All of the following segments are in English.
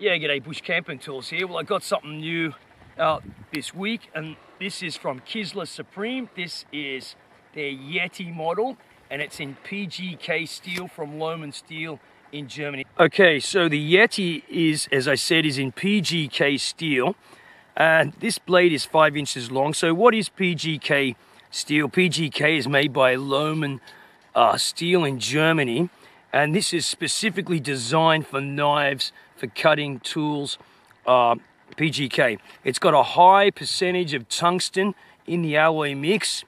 Yeah, g'day, Bush Camping Tools here. Well, I got something new out this week, and this is from Kizlyar Supreme. This is their Yeti model, and it's in PGK steel from Lohmann steel in Germany. Okay, so the Yeti is, as I said, is in PGK steel, and this blade is 5 inches long. So what is PGK steel? PGK is made by Lohmann steel in Germany, and this is specifically designed for knives, for cutting tools, PGK. It's got a high percentage of tungsten in the alloy mix.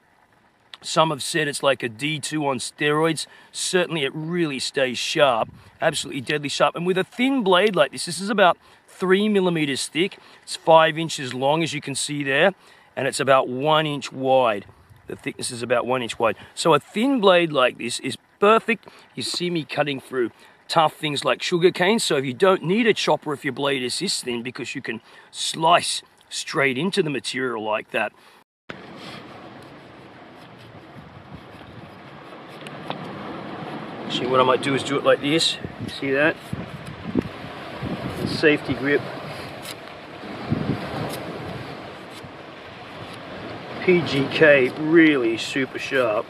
Some have said it's like a D2 on steroids. Certainly it really stays sharp, absolutely deadly sharp. And with a thin blade like this is about 3 millimeters thick. It's 5 inches long, as you can see there, and it's about 1 inch wide. The thickness is about 1 inch wide. So a thin blade like this is perfect. You see me cutting through tough things like sugarcane, so if you don't need a chopper if your blade is this thin, because you can slice straight into the material like that. See, what I might do is do it like this. See that? Safety grip. PGK, really super sharp.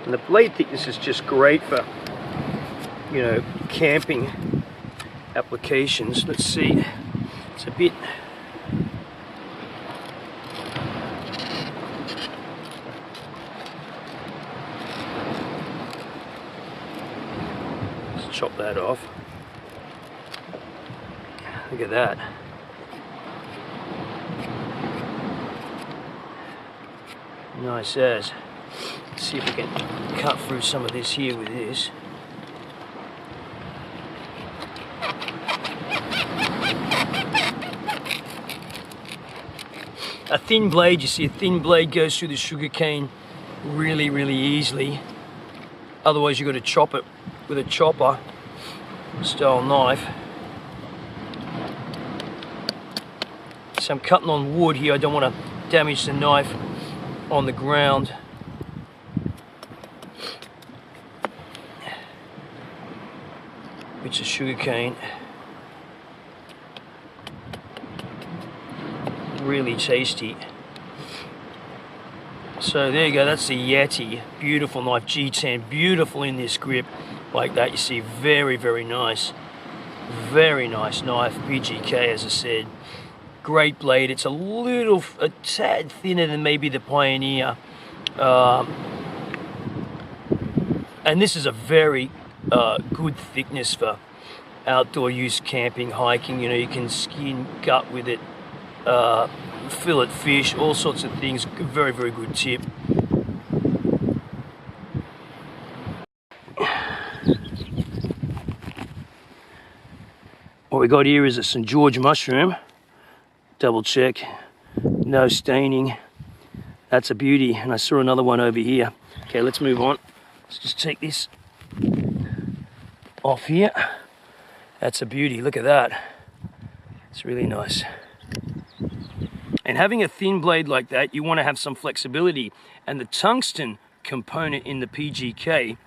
And the blade thickness is just great for, you know, camping applications. Let's see, it's a bit, let's chop that off. Look at that. Nice as. Let's see if we can cut through some of this here with this. A thin blade, you see, a thin blade goes through the sugarcane really, really easily. Otherwise, you've got to chop it with a chopper style knife. So I'm cutting on wood here. I don't want to damage the knife on the ground. Bits of sugarcane. Really tasty. So there you go, that's the Yeti. Beautiful knife, G10, beautiful in this grip. Like that, you see, very, very nice. Very nice knife, PGK, as I said. Great blade. It's a tad thinner than maybe the Pioneer. And this is a very good thickness for outdoor use, camping, hiking. You know, you can skin, gut with it, fillet fish, all sorts of things. Very, very good tip. What we got here is a St. George mushroom. Double check, no staining. That's a beauty. And I saw another one over here. Okay, let's move on. Let's just take this off here. That's a beauty. Look at that. It's really nice. And having a thin blade like that, you want to have some flexibility. And the tungsten component in the PGK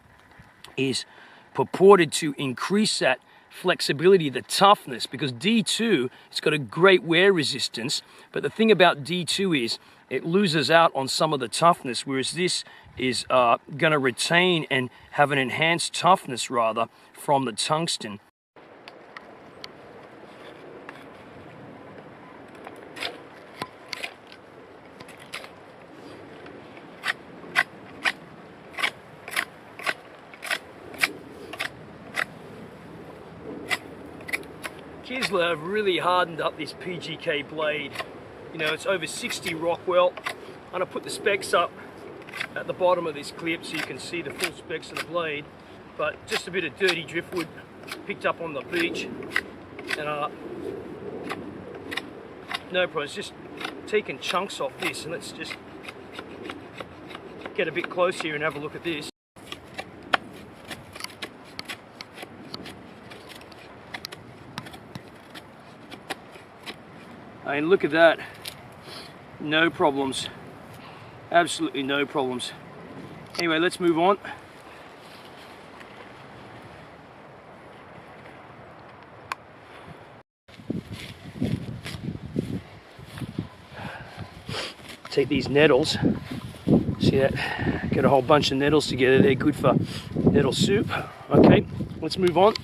is purported to increase that flexibility, the toughness, because D2, it's got a great wear resistance, but the thing about D2 is it loses out on some of the toughness, whereas this is going to retain and have an enhanced toughness rather from the tungsten. Kizlyar have really hardened up this PGK blade. You know, it's over 60 Rockwell. I'm going to put the specs up at the bottom of this clip so you can see the full specs of the blade. But just a bit of dirty driftwood picked up on the beach. And no problems, just taking chunks off this. And let's just get a bit close here and have a look at this. I mean, look at that. No problems. Absolutely no problems. Anyway, let's move on. take these nettles. See that? Get a whole bunch of nettles together. They're good for nettle soup. Okay, let's move on.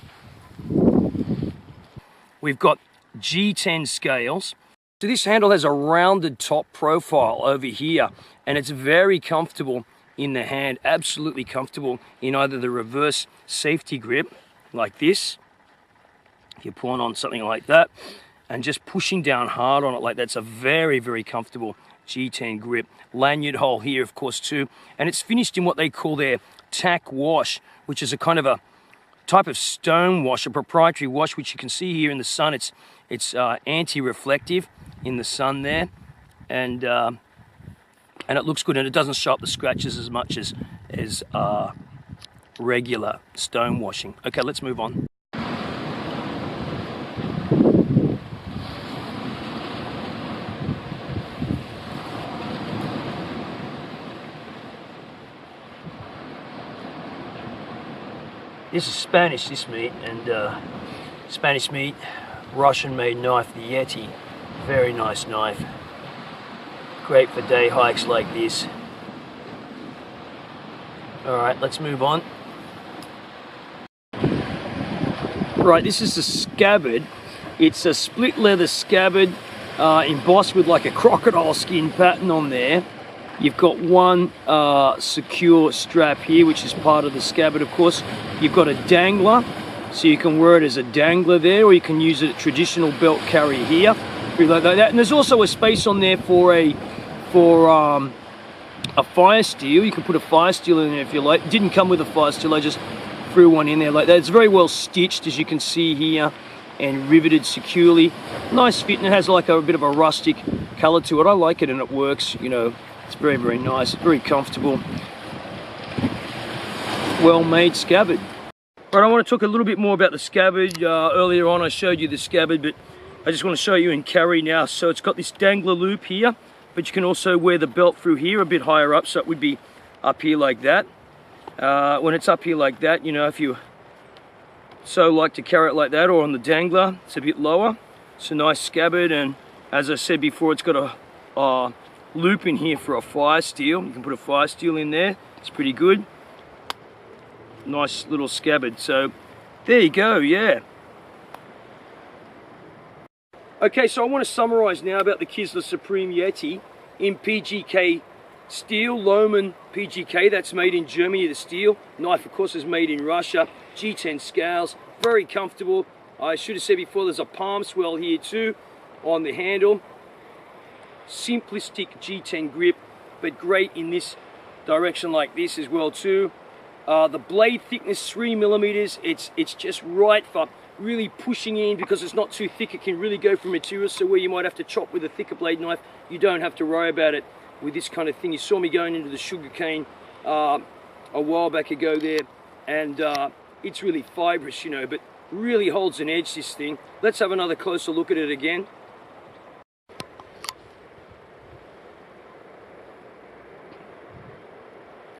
We've got G10 scales. So this handle has a rounded top profile over here, and it's very comfortable in the hand, absolutely comfortable in either the reverse safety grip, like this, if you're pulling on something like that, and just pushing down hard on it like that's a very, very comfortable G10 grip. Lanyard hole here, of course, too. And it's finished in what they call their Tac Wash, which is a kind of a type of stone wash, a proprietary wash, which you can see here in the sun. It's anti-reflective in the sun there, and it looks good, and it doesn't show up the scratches as much as regular stone washing. Okay, let's move on. This is Spanish, this meat, and Spanish meat, Russian-made knife, the Yeti. Very nice knife. Great for day hikes like this. Alright, let's move on. Right, this is the Scabbard. It's a split leather scabbard embossed with like a crocodile skin pattern on there. You've got one secure strap here, which is part of the scabbard, of course. You've got a dangler, so you can wear it as a dangler there, or you can use it at traditional belt carry here, like that. And there's also a space on there for a fire steel. You can put a fire steel in there if you like. It didn't come with a fire steel, I just threw one in there like that. It's very well stitched, as you can see here, and riveted securely. Nice fit, and it has like a bit of a rustic color to it. I like it, and it works, you know. It's very, very nice, very comfortable, well-made scabbard. Right, I want to talk a little bit more about the scabbard. Earlier on I showed you the scabbard, but I just want to show you in carry now. So it's got this dangler loop here, but you can also wear the belt through here a bit higher up, so it would be up here like that. When it's up here like that, you know, if you so like to carry it like that, or on the dangler, it's a bit lower. It's a nice scabbard, and as I said before, it's got a loop in here for a fire steel. You can put a fire steel in there. It's pretty good. Nice little scabbard. So there you go, yeah. Okay, so I want to summarize now about the Kizlyar Supreme Yeti in PGK steel, Lohmann PGK. That's made in Germany, the steel. Knife, of course, is made in Russia. G10 scales, very comfortable. I should have said before, there's a palm swell here too on the handle. Simplistic G10 grip, but great in this direction like this as well too. The blade thickness 3mm. It's just right for really pushing in, because it's not too thick. It can really go for material, so where you might have to chop with a thicker blade knife, you don't have to worry about it with this kind of thing. You saw me going into the sugarcane a while back ago there, and it's really fibrous, you know, but really holds an edge, this thing. Let's have another closer look at it again.